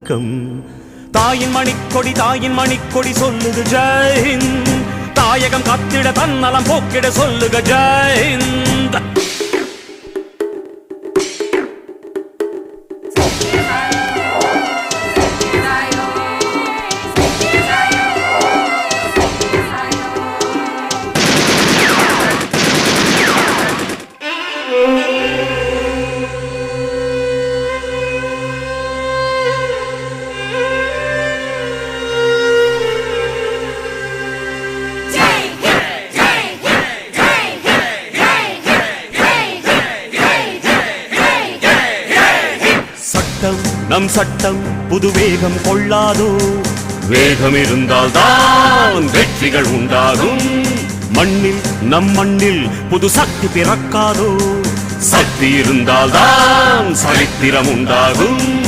வணக்கம். தாயின் மணிக்கொடி சொல்லுது ஜெயஹிந்த். தாயகம் காத்திட தன்னலம் போக்கிட சொல்லுக ஜெயஹிந்த். நம் சட்டம் புது வேகம் கொள்ளாதோ. வேகம் இருந்தால் தான் வெற்றிகள் உண்டாகும். மண்ணில் நம் மண்ணில் புது சக்தி பிறக்காதோ. சக்தி இருந்தால் தான் சரித்திரம் உண்டாகும்.